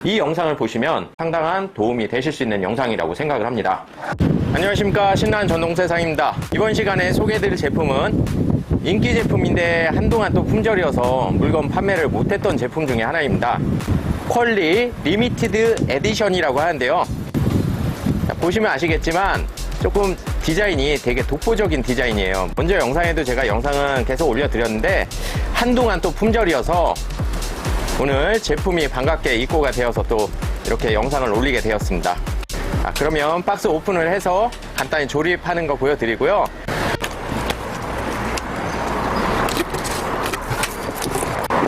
이 영상을 보시면 상당한 도움이 되실 수 있는 영상이라고 생각을 합니다. 안녕하십니까, 신나는 전동세상입니다. 이번 시간에 소개해드릴 제품은 인기 제품인데 한동안 또 품절이어서 물건 판매를 못했던 제품 중에 하나입니다. 퀄리 리미티드 에디션이라고 하는데요, 보시면 아시겠지만 조금 디자인이 되게 독보적인 디자인이에요. 먼저 영상에도 제가 영상은 계속 올려드렸는데 한동안 또 품절이어서 오늘 제품이 반갑게 입고가 되어서 또 이렇게 영상을 올리게 되었습니다. 그러면 박스 오픈을 해서 간단히 조립하는 거 보여드리고요.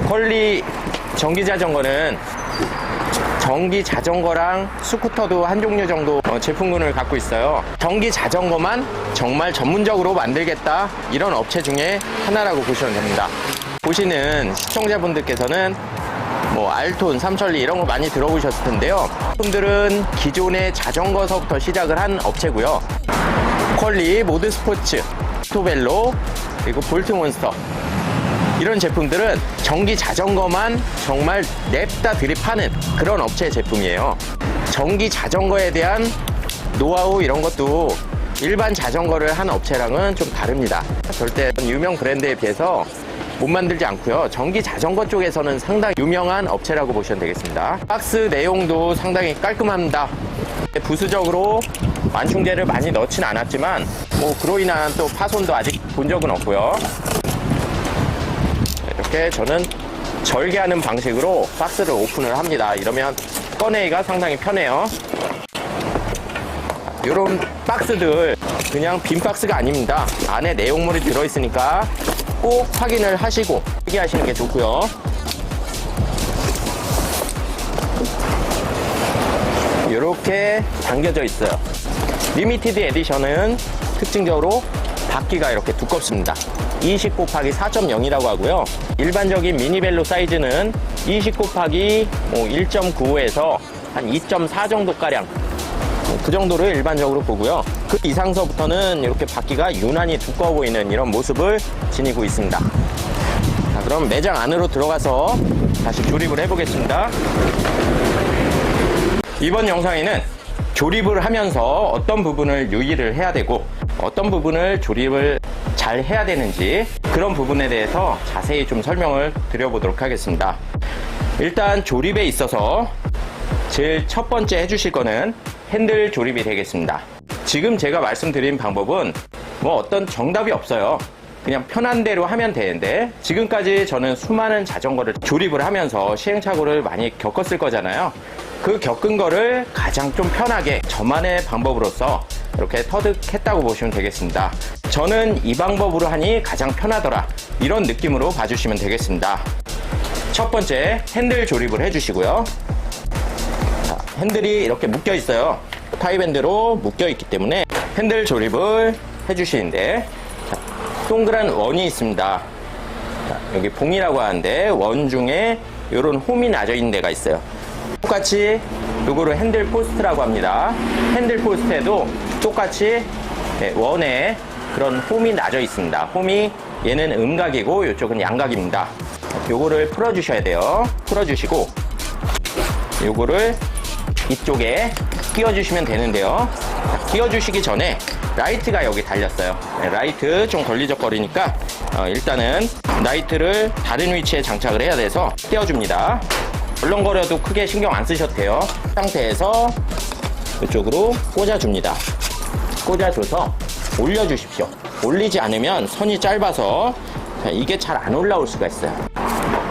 퀄리 전기자전거는 전기자전거랑 스쿠터도 한 종류 정도 제품군을 갖고 있어요. 전기자전거만 정말 전문적으로 만들겠다, 이런 업체 중에 하나라고 보시면 됩니다. 보시는 시청자분들께서는 알톤, 삼천리 이런 거 많이 들어보셨을 텐데요. 분들은 기존의 자전거서부터 시작을 한 업체고요. 퀄리, 모드스포츠, 토벨로, 그리고 볼트몬스터, 이런 제품들은 전기 자전거만 정말 냅다 들이파는 그런 업체의 제품이에요. 전기 자전거에 대한 노하우 이런 것도 일반 자전거를 한 업체랑은 좀 다릅니다. 절대 유명 브랜드에 비해서 못 만들지 않고요. 전기 자전거 쪽에서는 상당히 유명한 업체라고 보시면 되겠습니다. 박스 내용도 상당히 깔끔합니다. 부수적으로 완충제를 많이 넣진 않았지만 그로 인한 또 파손도 아직 본 적은 없고요. 이렇게 저는 절개하는 방식으로 박스를 오픈을 합니다. 이러면 꺼내기가 상당히 편해요. 이런 박스들 그냥 빈 박스가 아닙니다. 안에 내용물이 들어있으니까 꼭 확인을 하시고 소개하시는 게 좋고요. 이렇게 당겨져 있어요. 리미티드 에디션은 특징적으로 바퀴가 이렇게 두껍습니다. 20 곱하기 4.0이라고 하고요. 일반적인 미니벨로 사이즈는 20 곱하기 1.95에서 한 2.4 정도가량, 그 정도를 일반적으로 보고요. 그 이상서부터는 이렇게 바퀴가 유난히 두꺼워 보이는 이런 모습을 지니고 있습니다. 그럼 매장 안으로 들어가서 다시 조립을 해보겠습니다. 이번 영상에는 조립을 하면서 어떤 부분을 유의를 해야 되고 어떤 부분을 조립을 잘 해야 되는지, 그런 부분에 대해서 자세히 좀 설명을 드려보도록 하겠습니다. 일단 조립에 있어서 제일 첫 번째 해주실 거는 핸들 조립이 되겠습니다. 지금 제가 말씀드린 방법은 어떤 정답이 없어요. 그냥 편한 대로 하면 되는데, 지금까지 저는 수많은 자전거를 조립을 하면서 시행착오를 많이 겪었을 거잖아요. 그 겪은 거를 가장 좀 편하게 저만의 방법으로서 이렇게 터득했다고 보시면 되겠습니다. 저는 이 방법으로 하니 가장 편하더라, 이런 느낌으로 봐주시면 되겠습니다. 첫 번째, 핸들 조립을 해주시고요. 핸들이 이렇게 묶여 있어요. 타이밴드로 묶여 있기 때문에 핸들 조립을 해주시는데, 동그란 원이 있습니다. 여기 봉이라고 하는데 원 중에 이런 홈이 나져 있는 데가 있어요. 똑같이 이거를 핸들 포스트라고 합니다. 핸들 포스트에도 똑같이 원에 그런 홈이 나져 있습니다. 홈이, 얘는 음각이고 이쪽은 양각입니다. 요거를 풀어주셔야 돼요. 풀어주시고 요거를 이쪽에 끼워주시면 되는데요. 끼워주시기 전에 라이트가 여기 달렸어요. 라이트 좀 걸리적거리니까 일단은 라이트를 다른 위치에 장착을 해야 돼서 떼어줍니다. 얼렁거려도 크게 신경 안 쓰셔도 돼요. 이 상태에서 이쪽으로 꽂아줍니다. 꽂아줘서 올려주십시오. 올리지 않으면 선이 짧아서 이게 잘 안 올라올 수가 있어요.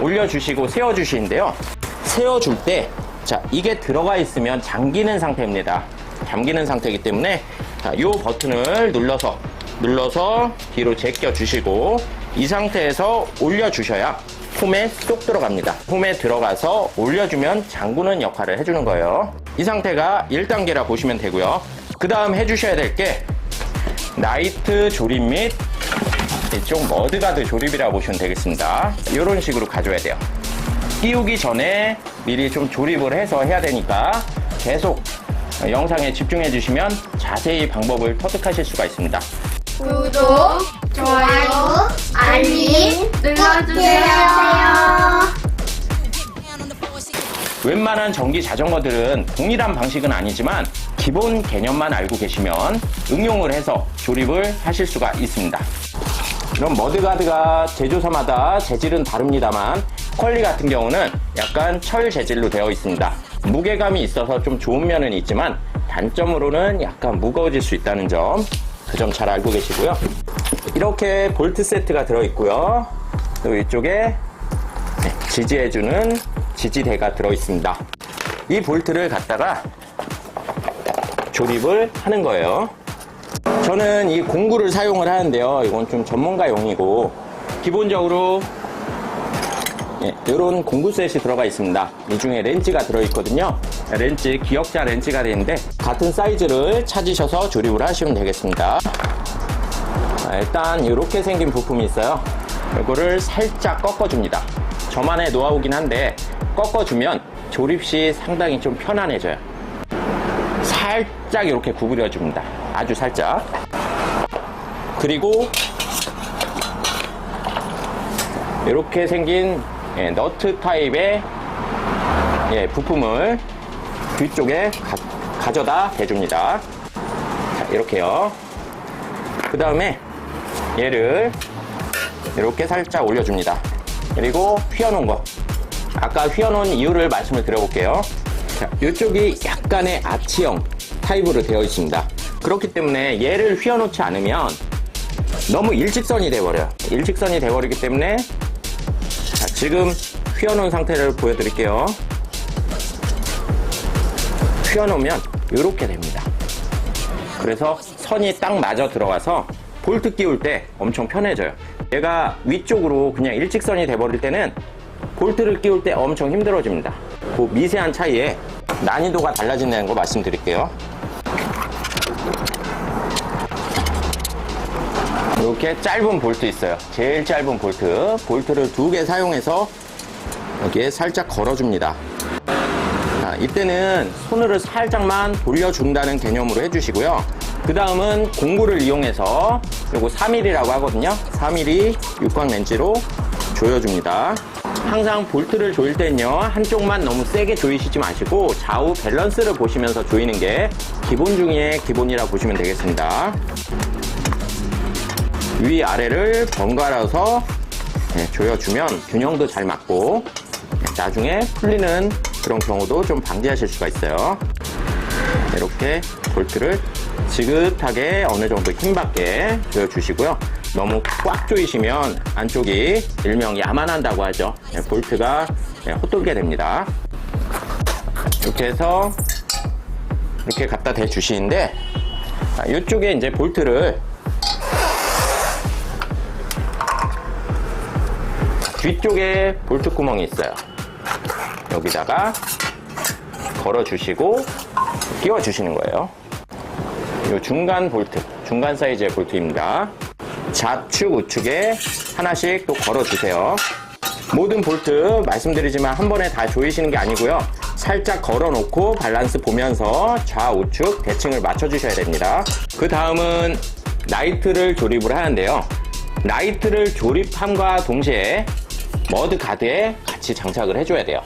올려주시고 세워주시는데요. 세워줄 때 이게 들어가 있으면 잠기는 상태입니다. 잠기는 상태이기 때문에 이 버튼을 눌러서 뒤로 제껴 주시고, 이 상태에서 올려주셔야 홈에 쏙 들어갑니다. 홈에 들어가서 올려주면 잠그는 역할을 해주는 거예요. 이 상태가 1단계라 보시면 되고요. 그 다음 해주셔야 될 게 라이트 조립 및 이쪽 머드가드 조립이라 보시면 되겠습니다. 이런 식으로 가져야 돼요. 끼우기 전에 미리 좀 조립을 해서 해야 되니까 계속 영상에 집중해 주시면 자세히 방법을 터득하실 수가 있습니다. 구독, 좋아요, 알림 눌러주세요. 웬만한 전기 자전거들은 동일한 방식은 아니지만 기본 개념만 알고 계시면 응용을 해서 조립을 하실 수가 있습니다. 이런 머드가드가 제조사마다 재질은 다릅니다만 퀄리 같은 경우는 약간 철 재질로 되어 있습니다. 무게감이 있어서 좀 좋은 면은 있지만 단점으로는 약간 무거워질 수 있다는 점, 그 점 잘 알고 계시고요. 이렇게 볼트 세트가 들어있고요. 또 이쪽에 지지해주는 지지대가 들어있습니다. 이 볼트를 갖다가 조립을 하는 거예요. 저는 이 공구를 사용을 하는데요. 이건 좀 전문가용이고 기본적으로 이런 공구 셋이 들어가 있습니다. 이 중에 렌치가 들어있거든요. 렌치, 기역자 렌치가 되는데 같은 사이즈를 찾으셔서 조립을 하시면 되겠습니다. 일단 이렇게 생긴 부품이 있어요. 이거를 살짝 꺾어줍니다. 저만의 노하우긴 한데 꺾어주면 조립 시 상당히 좀 편안해져요. 살짝 이렇게 구부려줍니다. 아주 살짝. 그리고 이렇게 생긴 너트 타입의 부품을 뒤쪽에 가져다 대줍니다. 자, 이렇게요. 그 다음에 얘를 이렇게 살짝 올려줍니다. 그리고 휘어놓은 거, 아까 휘어놓은 이유를 말씀을 드려볼게요. 자, 이쪽이 약간의 아치형 타입으로 되어 있습니다. 그렇기 때문에 얘를 휘어놓지 않으면 너무 일직선이 돼버려요. 일직선이 돼버리기 때문에 자, 지금 휘어놓은 상태를 보여드릴게요. 휘어놓으면 이렇게 됩니다. 그래서 선이 딱 맞아 들어가서 볼트 끼울 때 엄청 편해져요. 얘가 위쪽으로 그냥 일직선이 돼버릴 때는 볼트를 끼울 때 엄청 힘들어집니다. 그 미세한 차이에 난이도가 달라진다는 거 말씀드릴게요. 이렇게 짧은 볼트 있어요. 제일 짧은 볼트. 볼트를 2개 사용해서 여기에 살짝 걸어줍니다. 자, 이때는 손으로 살짝만 돌려준다는 개념으로 해주시고요. 그 다음은 공구를 이용해서 요거 4mm라고 하거든요. 4mm 육각 렌치로 조여줍니다. 항상 볼트를 조일 때는요, 한쪽만 너무 세게 조이시지 마시고 좌우 밸런스를 보시면서 조이는 게 기본 중에 기본이라 보시면 되겠습니다. 위아래를 번갈아서 조여주면 균형도 잘 맞고 나중에 풀리는 그런 경우도 좀 방지하실 수가 있어요. 이렇게 볼트를 지긋하게 어느 정도 힘받게 조여주시고요. 너무 꽉 조이시면 안쪽이 일명 야만한다고 하죠. 볼트가 헛돌게 됩니다. 이렇게 해서 이렇게 갖다 대주시는데, 이쪽에 이제 볼트를 뒤쪽에 볼트 구멍이 있어요. 여기다가 걸어주시고 끼워주시는 거예요. 이 중간 볼트, 중간 사이즈의 볼트입니다. 좌측, 우측에 하나씩 또 걸어주세요. 모든 볼트 말씀드리지만 한 번에 다 조이시는 게 아니고요. 살짝 걸어놓고 밸런스 보면서 좌우측 대칭을 맞춰주셔야 됩니다. 그 다음은 나이트를 조립을 하는데요. 나이트를 조립함과 동시에 머드 가드에 같이 장착을 해줘야 돼요.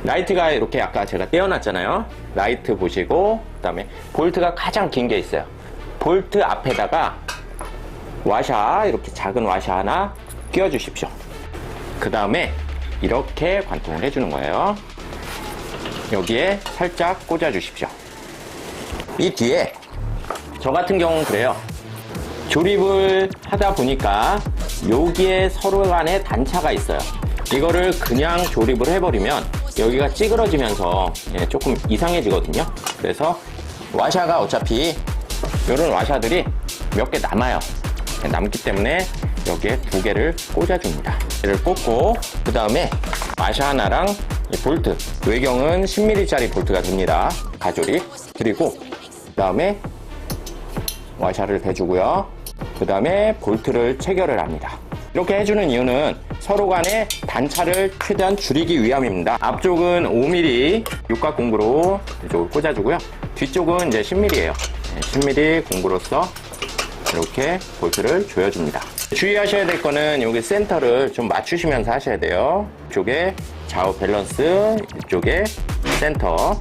라이트가 이렇게 아까 제가 떼어놨잖아요. 라이트 보시고, 그 다음에 볼트가 가장 긴 게 있어요. 볼트 앞에다가 와샤, 이렇게 작은 와샤 하나 끼워주십시오. 그 다음에 이렇게 관통을 해주는 거예요. 여기에 살짝 꽂아주십시오. 이 뒤에 저 같은 경우는 그래요. 조립을 하다 보니까 여기에 서로 간에 단차가 있어요. 이거를 그냥 조립을 해버리면 여기가 찌그러지면서 조금 이상해지거든요. 그래서 와샤가 어차피 이런 와샤들이 몇 개 남아요. 남기 때문에 여기에 2개를 꽂아줍니다. 얘를 꽂고 그 다음에 와샤 하나랑 볼트, 외경은 10mm짜리 볼트가 됩니다. 가조립. 그리고 그 다음에 와샤를 대주고요. 그 다음에 볼트를 체결을 합니다. 이렇게 해주는 이유는 서로 간의 단차를 최대한 줄이기 위함입니다. 앞쪽은 5mm 육각 공구로 이쪽을 꽂아주고요. 뒤쪽은 이제 10mm예요. 10mm 공구로서 이렇게 볼트를 조여줍니다. 주의하셔야 될 거는 여기 센터를 좀 맞추시면서 하셔야 돼요. 이쪽에 좌우 밸런스, 이쪽에 센터.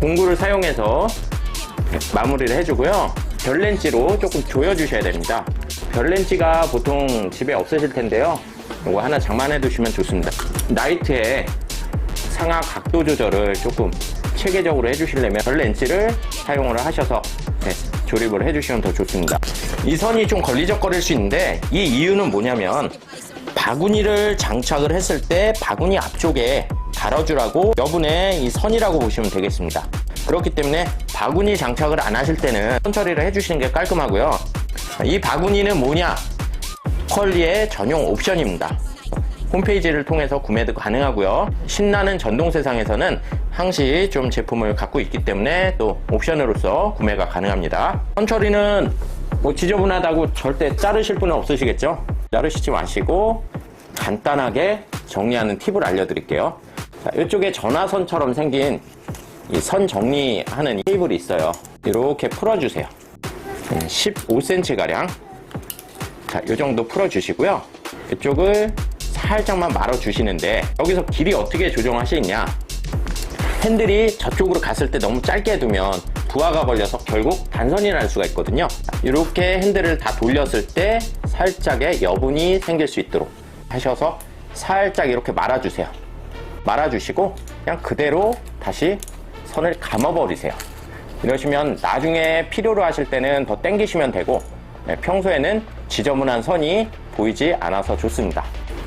공구를 사용해서 마무리를 해주고요. 별렌치로 조금 조여주셔야 됩니다. 별렌치가 보통 집에 없으실 텐데요. 이거 하나 장만해 두시면 좋습니다. 나이트에 상하 각도 조절을 조금 체계적으로 해주시려면 별렌치를 사용을 하셔서 조립을 해주시면 더 좋습니다. 이 선이 좀 걸리적거릴 수 있는데 이 이유는 뭐냐면 바구니를 장착을 했을 때 바구니 앞쪽에 달아주라고 여분의 이 선이라고 보시면 되겠습니다. 그렇기 때문에 바구니 장착을 안 하실 때는 선 처리를 해주시는 게 깔끔하고요. 이 바구니는 뭐냐? 컬리의 전용 옵션입니다. 홈페이지를 통해서 구매도 가능하고요. 신나는 전동세상에서는 항시 좀 제품을 갖고 있기 때문에 또 옵션으로서 구매가 가능합니다. 선 처리는 뭐 지저분하다고 절대 자르실 분은 없으시겠죠? 자르시지 마시고 간단하게 정리하는 팁을 알려드릴게요. 자, 이쪽에 전화선처럼 생긴 이 선 정리하는 이 케이블이 있어요. 이렇게 풀어주세요. 15cm 가량. 자, 이 정도 풀어주시고요. 이쪽을 살짝만 말아주시는데 여기서 길이 어떻게 조정하시냐? 핸들이 저쪽으로 갔을 때 너무 짧게 두면 부하가 걸려서 결국 단선이 날 수가 있거든요. 이렇게 핸들을 다 돌렸을 때 살짝의 여분이 생길 수 있도록 하셔서 살짝 이렇게 말아주세요. 말아주시고 그냥 그대로 다시 선을 감아버리세요. 이러시면 나중에 필요로 하실 때는 더 당기시면 되고 평소에는 지저분한 선이 보이지 않아서 좋습니다.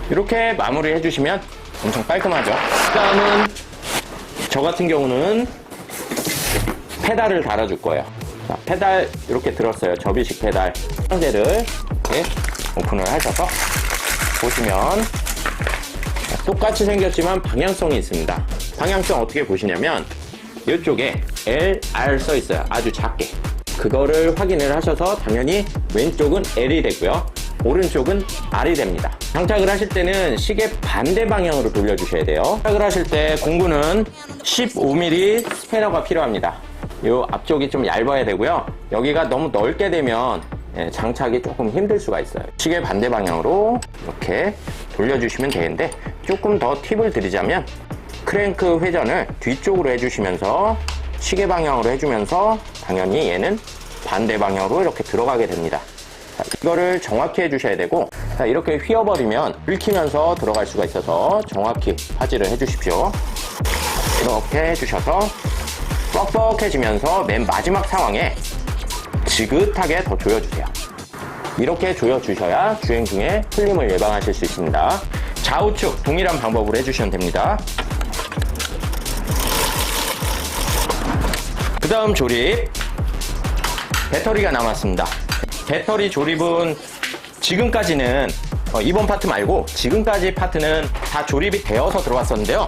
이렇게 마무리 해주시면 엄청 깔끔하죠. 다음은 저 같은 경우는 페달을 달아줄 거예요. 자, 페달 이렇게 들었어요. 접이식 페달 상대를 이렇게 오픈을 하셔서 보시면 똑같이 생겼지만 방향성이 있습니다. 방향성 어떻게 보시냐면 이쪽에 LR 써 있어요. 아주 작게. 그거를 확인을 하셔서 당연히 왼쪽은 L이 되고요. 오른쪽은 R이 됩니다. 장착을 하실 때는 시계 반대 방향으로 돌려주셔야 돼요. 장착을 하실 때 공구는 15mm 스패너가 필요합니다. 이 앞쪽이 좀 얇아야 되고요. 여기가 너무 넓게 되면 장착이 조금 힘들 수가 있어요. 시계 반대 방향으로 이렇게 돌려주시면 되는데 조금 더 팁을 드리자면 크랭크 회전을 뒤쪽으로 해주시면서 시계 방향으로 해주면서 당연히 얘는 반대 방향으로 이렇게 들어가게 됩니다. 자, 이거를 정확히 해주셔야 되고 자, 이렇게 휘어버리면 긁히면서 들어갈 수가 있어서 정확히 파지를 해주십시오. 이렇게 해주셔서 뻑뻑해지면서 맨 마지막 상황에 지긋하게 더 조여주세요. 이렇게 조여주셔야 주행 중에 풀림을 예방하실 수 있습니다. 좌우측 동일한 방법으로 해주시면 됩니다. 그 다음 조립, 배터리가 남았습니다. 배터리 조립은 지금까지는 이번 파트 말고 지금까지 파트는 다 조립이 되어서 들어왔었는데요.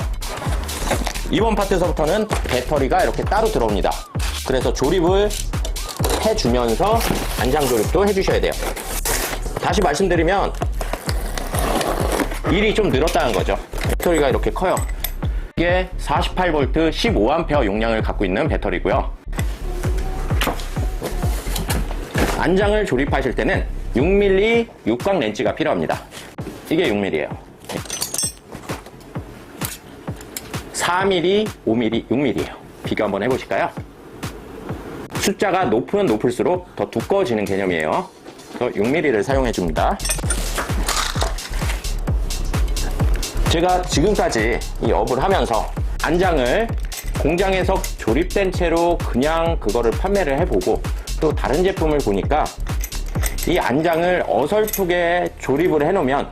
이번 파트서부터는 배터리가 이렇게 따로 들어옵니다. 그래서 조립을 해주면서 안장 조립도 해주셔야 돼요. 다시 말씀드리면 일이 좀 늘었다는 거죠. 배터리가 이렇게 커요. 이게 48V 15A 용량을 갖고 있는 배터리고요. 안장을 조립하실 때는 6mm 육각 렌치가 필요합니다. 이게 6mm예요. 4mm, 5mm, 6mm예요. 비교 한번 해보실까요? 숫자가 높으면 높을수록 더 두꺼워지는 개념이에요. 그래서 6mm를 사용해 줍니다. 제가 지금까지 이 업을 하면서 안장을 공장에서 조립된 채로 그냥 그거를 판매를 해보고 또 다른 제품을 보니까 이 안장을 어설프게 조립을 해놓으면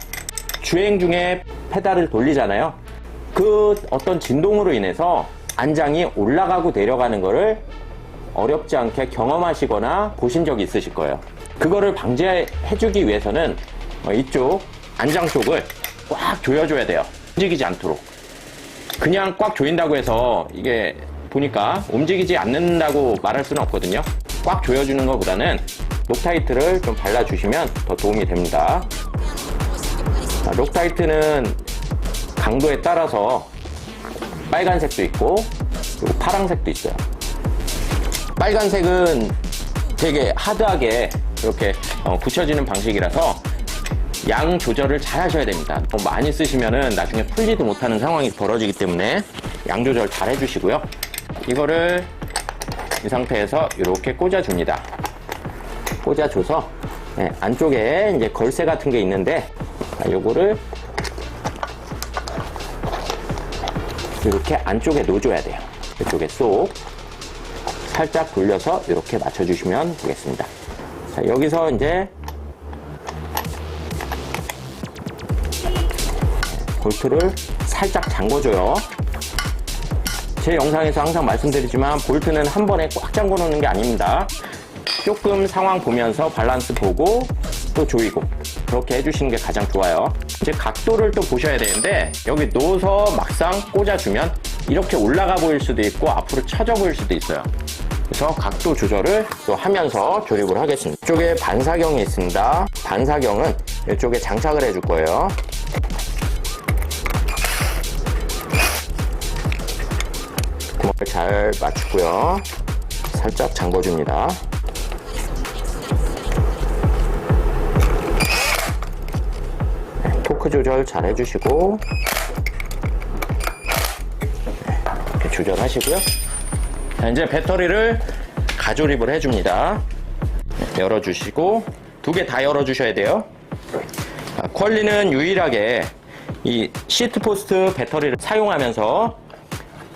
주행 중에 페달을 돌리잖아요. 그 어떤 진동으로 인해서 안장이 올라가고 내려가는 거를 어렵지 않게 경험하시거나 보신 적이 있으실 거예요. 그거를 방지해주기 위해서는 이쪽 안장 쪽을 꽉 조여줘야 돼요. 움직이지 않도록. 그냥 꽉 조인다고 해서 이게 보니까 움직이지 않는다고 말할 수는 없거든요. 꽉 조여주는 것보다는 록타이트를 좀 발라주시면 더 도움이 됩니다. 록타이트는 강도에 따라서 빨간색도 있고 그리고 파란색도 있어요. 빨간색은 되게 하드하게 이렇게 붙여지는 방식이라서 양 조절을 잘 하셔야 됩니다. 너무 많이 쓰시면은 나중에 풀지도 못하는 상황이 벌어지기 때문에 양 조절 잘 해주시고요. 이거를 이 상태에서 이렇게 꽂아줍니다. 꽂아줘서 안쪽에 이제 걸쇠 같은 게 있는데 요거를 이렇게 안쪽에 놓아줘야 돼요. 이쪽에 쏙 살짝 돌려서 이렇게 맞춰주시면 되겠습니다. 자, 여기서 이제 볼트를 살짝 잠궈줘요. 제 영상에서 항상 말씀드리지만 볼트는 한 번에 꽉 잠궈 놓는 게 아닙니다. 조금 상황 보면서 밸런스 보고 또 조이고 그렇게 해주시는 게 가장 좋아요. 이제 각도를 또 보셔야 되는데 여기 놓아서 막상 꽂아주면 이렇게 올라가 보일 수도 있고 앞으로 처져 보일 수도 있어요. 그래서 각도 조절을 또 하면서 조립을 하겠습니다. 이쪽에 반사경이 있습니다. 반사경은 이쪽에 장착을 해줄 거예요. 구멍을 잘 맞추고요. 살짝 잠궈줍니다. 토크 조절 잘 해주시고 이렇게 조절하시고요. 자, 이제 배터리를 가조립을 해줍니다. 열어주시고 두 개 다 열어주셔야 돼요. 퀄리는 유일하게 이 시트포스트 배터리를 사용하면서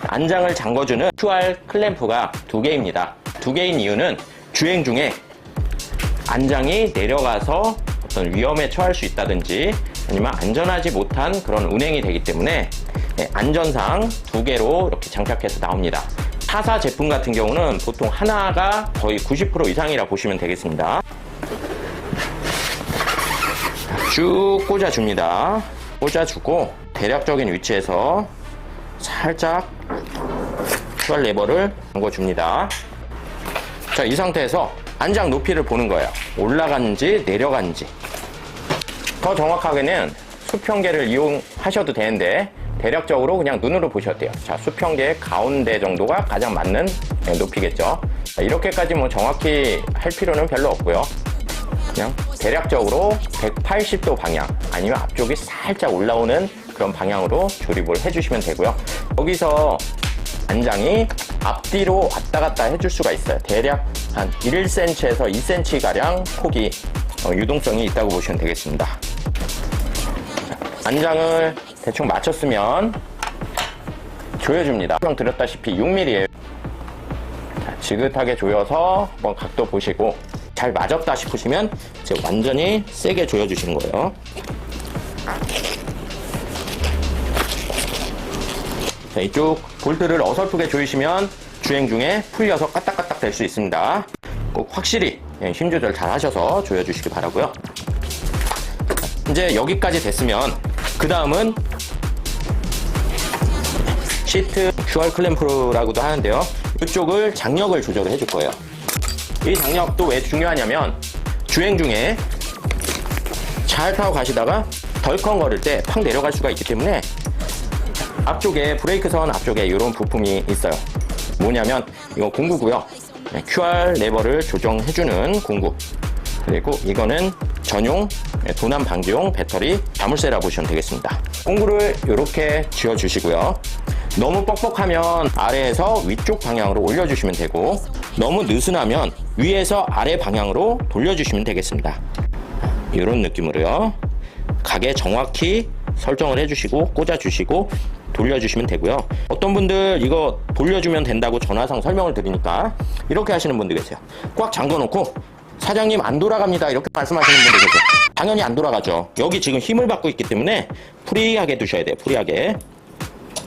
안장을 잠궈주는 QR 클램프가 두 개입니다. 두 개인 이유는 주행 중에 안장이 내려가서 어떤 위험에 처할 수 있다든지 아니면 안전하지 못한 그런 운행이 되기 때문에 안전상 두 개로 이렇게 장착해서 나옵니다. 타사 제품 같은 경우는 보통 하나가 거의 90% 이상이라 보시면 되겠습니다. 쭉 꽂아줍니다. 꽂아주고 대략적인 위치에서 살짝 QR 레버를 잠궈줍니다. 자, 이 상태에서 안장 높이를 보는 거예요. 올라갔는지 내려갔는지. 더 정확하게는 수평계를 이용하셔도 되는데 대략적으로 그냥 눈으로 보셔도 돼요. 자, 수평계 가운데 정도가 가장 맞는 높이겠죠. 자, 이렇게까지 뭐 정확히 할 필요는 별로 없고요. 그냥 대략적으로 180도 방향 아니면 앞쪽이 살짝 올라오는 그런 방향으로 조립을 해주시면 되고요. 여기서 안장이 앞뒤로 왔다 갔다 해줄 수가 있어요. 대략 한 1cm에서 2cm 가량 폭이 유동성이 있다고 보시면 되겠습니다. 안장을 대충 맞췄으면 조여줍니다. 설명 드렸다시피 6mm예요. 지긋하게 조여서 한번 각도 보시고 잘 맞았다 싶으시면 이제 완전히 세게 조여주시는 거예요. 자, 이쪽 볼트를 어설프게 조이시면 주행 중에 풀려서 까딱까딱 될 수 있습니다. 꼭 확실히 힘 조절 잘 하셔서 조여주시기 바라고요. 이제 여기까지 됐으면 그 다음은 시트 QR 클램프라고도 하는데요. 이쪽을 장력을 조절을 해줄 거예요. 이 장력도 왜 중요하냐면 주행 중에 잘 타고 가시다가 덜컹거릴 때 팍 내려갈 수가 있기 때문에 앞쪽에 브레이크선 앞쪽에 이런 부품이 있어요. 뭐냐면 이거 공구고요. QR 레버를 조정해주는 공구. 그리고 이거는 전용 도난 방지용 배터리 자물쇠라 보시면 되겠습니다. 공구를 이렇게 쥐어주시고요. 너무 뻑뻑하면 아래에서 위쪽 방향으로 올려주시면 되고 너무 느슨하면 위에서 아래 방향으로 돌려주시면 되겠습니다. 이런 느낌으로요. 가게 정확히 설정을 해주시고 꽂아주시고 돌려주시면 되고요. 어떤 분들 이거 돌려주면 된다고 전화상 설명을 드리니까 이렇게 하시는 분들 계세요. 꽉 잠궈놓고 사장님 안 돌아갑니다 이렇게 말씀하시는 분들 계세요. 당연히 안 돌아가죠. 여기 지금 힘을 받고 있기 때문에 프리하게 두셔야 돼요. 프리하게.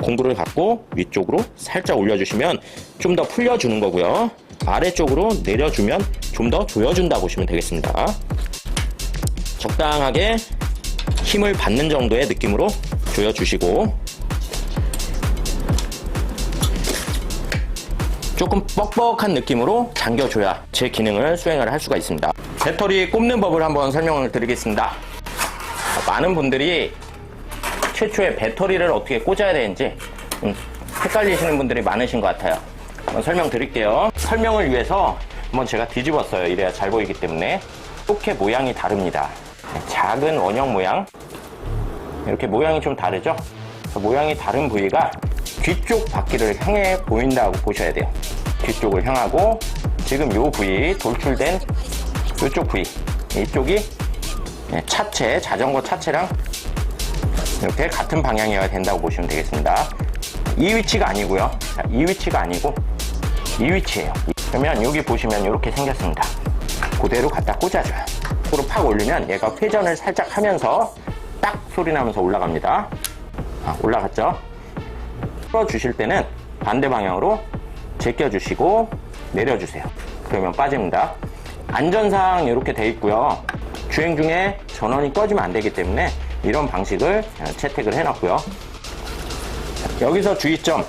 공구를 갖고 위쪽으로 살짝 올려주시면 좀 더 풀려주는 거고요. 아래쪽으로 내려주면 좀 더 조여준다 보시면 되겠습니다. 적당하게 힘을 받는 정도의 느낌으로 조여주시고 조금 뻑뻑한 느낌으로 잠겨줘야 제 기능을 수행을 할 수가 있습니다. 배터리 꼽는 법을 한번 설명을 드리겠습니다. 많은 분들이 최초에 배터리를 어떻게 꽂아야 되는지 헷갈리시는 분들이 많으신 것 같아요. 한번 설명드릴게요. 설명을 위해서 한번 제가 뒤집었어요. 이래야 잘 보이기 때문에 이렇게 모양이 다릅니다. 작은 원형 모양. 이렇게 모양이 좀 다르죠? 모양이 다른 부위가 뒤쪽 바퀴를 향해 보인다고 보셔야 돼요. 뒤쪽을 향하고 지금 이 부위 돌출된 이쪽 부위, 이쪽이 차체, 자전거 차체랑 이렇게 같은 방향이어야 된다고 보시면 되겠습니다. 이 위치가 아니고요. 자, 이 위치가 아니고 이 위치예요. 그러면 여기 보시면 이렇게 생겼습니다. 그대로 갖다 꽂아줘요. 으로 팍 올리면 얘가 회전을 살짝 하면서 딱 소리 나면서 올라갑니다. 올라갔죠? 풀어주실 때는 반대 방향으로 제껴주시고 내려주세요. 그러면 빠집니다. 안전상 이렇게 돼 있고요. 주행 중에 전원이 꺼지면 안 되기 때문에 이런 방식을 채택을 해놨고요. 여기서 주의점.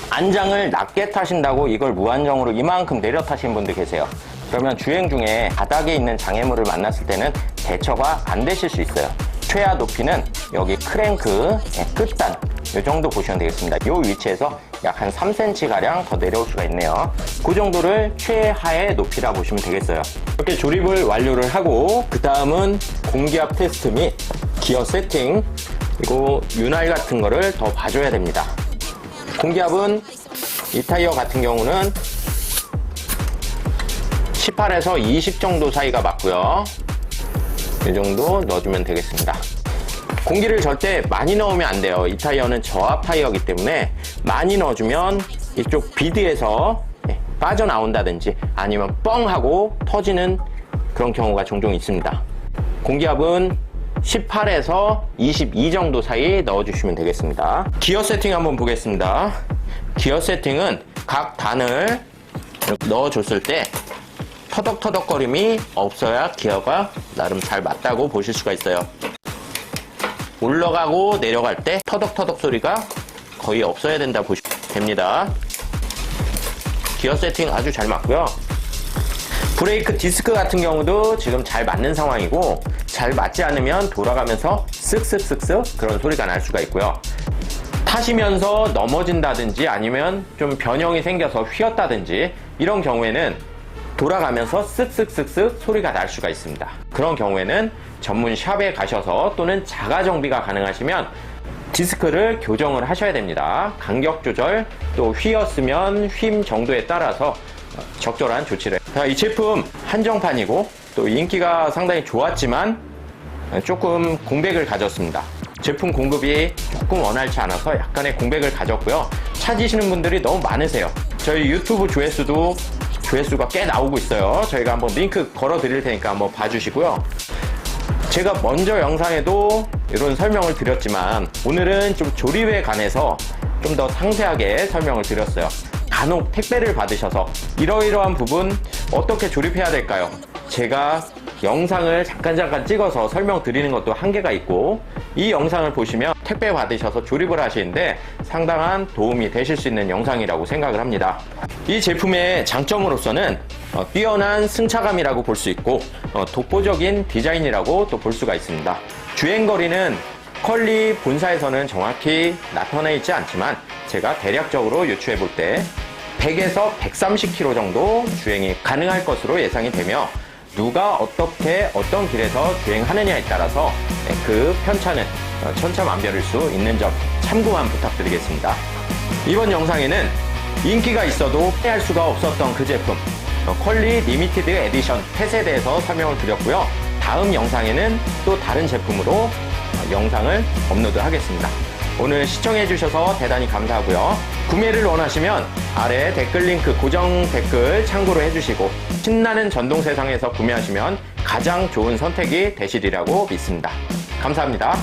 안장을 낮게 타신다고 이걸 무한정으로 이만큼 내려 타신 분들 계세요. 그러면 주행 중에 바닥에 있는 장애물을 만났을 때는 대처가 안 되실 수 있어요. 최하 높이는 여기 크랭크 끝단 이 정도 보시면 되겠습니다. 이 위치에서 약 한 3cm가량 더 내려올 수가 있네요. 그 정도를 최하의 높이라 보시면 되겠어요. 이렇게 조립을 완료를 하고 그 다음은 공기압 테스트 및 기어 세팅 그리고 윤활 같은 거를 더 봐줘야 됩니다. 공기압은 이 타이어 같은 경우는 18에서 20 정도 사이가 맞고요. 이 정도 넣어주면 되겠습니다. 공기를 절대 많이 넣으면 안 돼요. 이 타이어는 저압 타이어이기 때문에 많이 넣어주면 이쪽 비드에서 빠져나온다든지 아니면 뻥 하고 터지는 그런 경우가 종종 있습니다. 공기압은 18에서 22 정도 사이 넣어주시면 되겠습니다. 기어 세팅 한번 보겠습니다. 기어 세팅은 각 단을 넣어줬을 때 터덕터덕거림이 없어야 기어가 나름 잘 맞다고 보실 수가 있어요. 올라가고 내려갈 때 터덕터덕 소리가 거의 없어야 된다 보시면 됩니다. 기어 세팅 아주 잘 맞고요. 브레이크 디스크 같은 경우도 지금 잘 맞는 상황이고 잘 맞지 않으면 돌아가면서 쓱쓱쓱쓱 그런 소리가 날 수가 있고요. 타시면서 넘어진다든지 아니면 좀 변형이 생겨서 휘었다든지 이런 경우에는 돌아가면서 쓱쓱쓱쓱 소리가 날 수가 있습니다. 그런 경우에는 전문 샵에 가셔서 또는 자가 정비가 가능하시면 디스크를 교정을 하셔야 됩니다. 간격 조절, 또 휘었으면 휨 정도에 따라서 적절한 조치를. 이 제품 한정판이고 또 인기가 상당히 좋았지만 조금 공백을 가졌습니다. 제품 공급이 조금 원활치 않아서 약간의 공백을 가졌고요. 찾으시는 분들이 너무 많으세요. 저희 유튜브 조회수가 꽤 나오고 있어요. 저희가 한번 링크 걸어 드릴 테니까 한번 봐주시고요. 제가 먼저 영상에도 이런 설명을 드렸지만 오늘은 좀 조립에 관해서 좀 더 상세하게 설명을 드렸어요. 간혹 택배를 받으셔서 이러이러한 부분 어떻게 조립해야 될까요? 제가 영상을 잠깐 찍어서 설명드리는 것도 한계가 있고 이 영상을 보시면 택배 받으셔서 조립을 하시는데 상당한 도움이 되실 수 있는 영상이라고 생각을 합니다. 이 제품의 장점으로서는 뛰어난 승차감이라고 볼 수 있고 독보적인 디자인이라고 또 볼 수가 있습니다. 주행거리는 컬리 본사에서는 정확히 나타나 있지 않지만 제가 대략적으로 유추해 볼 때 100에서 130km 정도 주행이 가능할 것으로 예상이 되며 누가 어떻게 어떤 길에서 주행하느냐에 따라서 그 편차는 천차만별일 수 있는 점 참고만 부탁드리겠습니다. 이번 영상에는 인기가 있어도 피할 수가 없었던 그 제품 컬리 리미티드 에디션 펫에 대해서 설명을 드렸고요. 다음 영상에는 또 다른 제품으로 영상을 업로드하겠습니다. 오늘 시청해주셔서 대단히 감사하고요. 구매를 원하시면 아래 댓글 링크 고정 댓글 참고로 해주시고 신나는 전동세상에서 구매하시면 가장 좋은 선택이 되시리라고 믿습니다. 감사합니다.